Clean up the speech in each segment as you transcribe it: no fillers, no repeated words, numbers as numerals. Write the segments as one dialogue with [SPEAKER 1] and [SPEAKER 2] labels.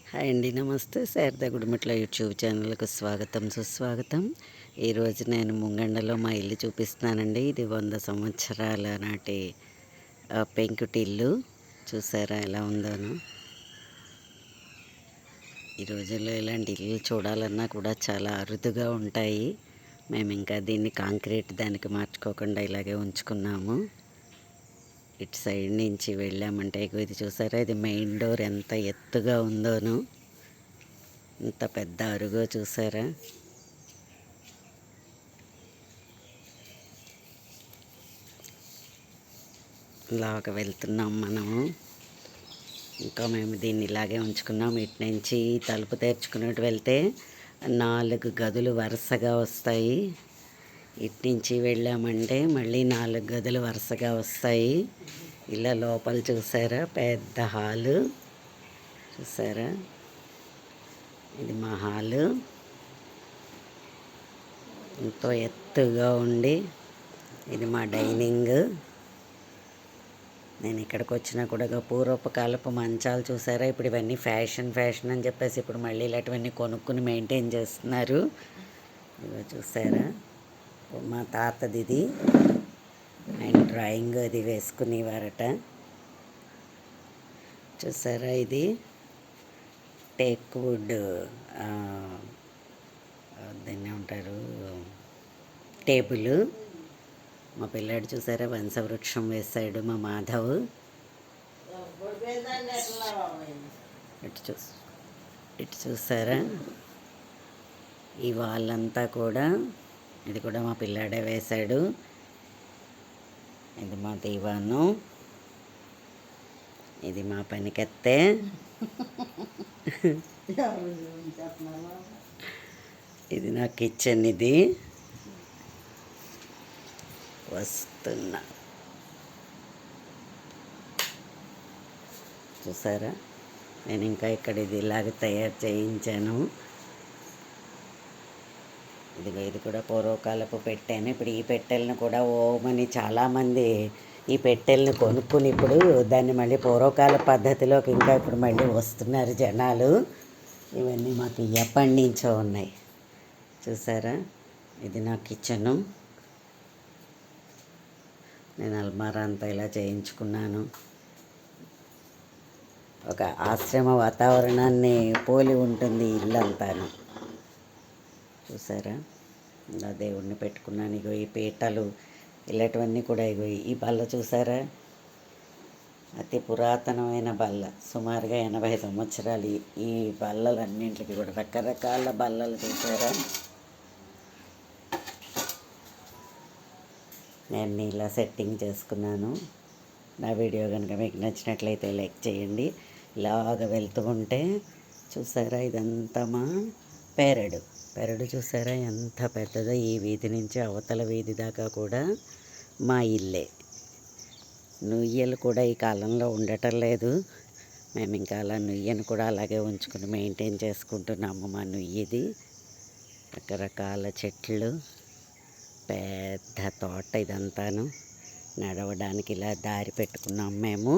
[SPEAKER 1] Hi అండి, నమస్తే. Sharada Gudimetla YouTube ఛానల్కు స్వాగతం, సుస్వాగతం. ఈరోజు నేను ముంగండలో మా ఇల్లు చూపిస్తున్నానండి. ఇది 100 సంవత్సరాల నాటి పెంకుటిల్లు. చూసారా ఎలా ఉందోను. ఈ రోజుల్లో ఇలాంటి ఇల్లు చూడాలన్నా కూడా చాలా అరుదుగా ఉంటాయి. మేము ఇంకా దీన్ని కాంక్రీట్ దానికి మార్చుకోకుండా ఇలాగే ఉంచుకున్నాము. ఇటు సైడ్ నుంచి వెళ్ళామంటే ఇది చూసారా, ఇది మెయిన్ డోర్ ఎంత ఎత్తుగా ఉందోను. ఇంత పెద్ద అరుగో చూసారా. ఇలాగ వెళ్తున్నాం మనము. ఇంకా మేము దీన్ని ఇలాగే ఉంచుకున్నాం. ఇటు నుంచి తలుపు తెరుచుకున్నట్టు వెళ్తే 4 గదులు వరుసగా వస్తాయి. ఇటు నుంచి వెళ్ళామంటే మళ్ళీ 4 గదులు వరుసగా వస్తాయి. ఇలా లోపల చూసారా, పెద్ద హాలు చూసారా. ఇది మా హాలు. ఎంతో ఎత్తుగా ఉండి ఇది మా డైనింగ్. నేను ఇక్కడికి వచ్చినా కూడా పూర్వపు కాలపు మంచాలు చూసారా. ఇప్పుడు ఇవన్నీ ఫ్యాషన్ అని చెప్పేసి ఇప్పుడు మళ్ళీ ఇలాంటివన్నీ కొనుక్కుని మెయింటైన్ చేస్తున్నారు. ఇదిగో చూసారా, మా తాతది ఇది. ఆయన డ్రాయింగ్ అది వేసుకునేవారట. చూసారా, ఇది టేక్ వుడ్, దాన్ని ఏమంటారు, టేబుల్. మా పిల్లాడు చూసారా వంశవృక్షం వేశాడు మా మాధవ్. ఇటు చూసారా, ఈ వాళ్ళంతా కూడా, ఇది కూడా మా పిల్లాడే వేశాడు. ఇది మా దీవాను, ఇది మా పనికెత్తే, ఇది నా కిచెన్. ఇది వస్తున్నా చూసారా. నేను ఇంకా ఇక్కడ ఇది ఇలాగ తయారు చేయించాను. ఇది కూడా పూర్వకాలపు పెట్టాను. ఇప్పుడు ఈ పెట్టెలను కూడా ఓమని చాలామంది ఈ పెట్టెలను కొనుక్కుని ఇప్పుడు దాన్ని మళ్ళీ పూర్వకాల పద్ధతిలోకి ఇంకా ఇప్పుడు మళ్ళీ వస్తున్నారు జనాలు. ఇవన్నీ మాకు ఎప్పటి నుంచో ఉన్నాయి చూసారా. ఇది నా కిచెను. నేను అల్మారా అంతా ఇలా చేయించుకున్నాను. ఒక ఆశ్రమ వాతావరణాన్ని పోలి ఉంటుంది ఇల్లంతాను చూసారా. ఇలా దేవుడిని పెట్టుకున్నాను. ఇగో ఈ పీటలు ఇలాంటివన్నీ కూడా, ఇగో ఈ బల్ల చూసారా, అతి పురాతనమైన బల్ల, సుమారుగా 80 సంవత్సరాలు. ఈ బల్లలన్నింటికి కూడా రకరకాల బల్లలు చూసారా. నేను ఇలా సెట్టింగ్ చేసుకున్నాను. నా వీడియో కనుక మీకు నచ్చినట్లయితే లైక్ చేయండి. ఇలాగ వెళ్తూ ఉంటే చూసారా, ఇదంతా మా పెరడు చూసారా ఎంత పెద్దదో. ఈ వీధి నుంచి అవతల వీధి దాకా కూడా మా ఇల్లే. నుయ్యలు కూడా ఈ కాలంలో ఉండటం లేదు. మేము ఇంకా అలా నుయ్యను కూడా అలాగే ఉంచుకుని మెయింటైన్ చేసుకుంటున్నాము. మా నుయ్యిది రకరకాల చెట్లు, పెద్ద తోట ఇదంతాను. నడవడానికి ఇలా దారి పెట్టుకున్నాం మేము.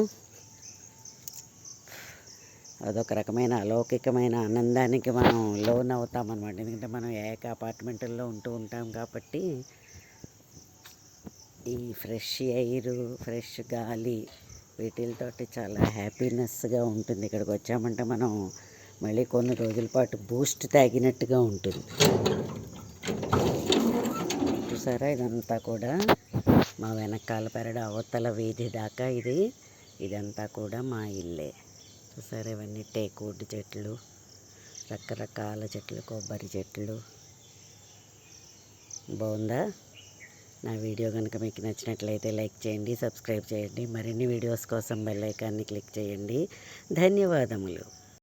[SPEAKER 1] అదొక రకమైన అలౌకికమైన ఆనందానికి మనం లోన్ అవుతామన్నమాట. ఎందుకంటే మనం అపార్ట్మెంట్లో ఉంటూ ఉంటాం కాబట్టి ఈ ఫ్రెష్ ఎయిర్, ఫ్రెష్ గాలి వీటితోటి చాలా హ్యాపీనెస్గా ఉంటుంది. ఇక్కడికి వచ్చామంటే మనం మళ్ళీ కొన్ని రోజుల పాటు బూస్ట్ తాగినట్టుగా ఉంటుంది చూసారా. ఇదంతా కూడా మా వెనకాల పెరడు అవతల వీధి దాకా ఇదంతా కూడా మా ఇల్లే చూసారా. ఇవన్నీ టేక్ వుడ్ చెట్లు, రకరకాల చెట్లు, కొబ్బరి చెట్లు. బాగుందా. నా వీడియో కనుక మీకు నచ్చినట్లయితే లైక్ చేయండి, సబ్స్క్రైబ్ చేయండి. మరిన్ని వీడియోస్ కోసం బెల్ ఐకాన్ని క్లిక్ చేయండి. ధన్యవాదములు.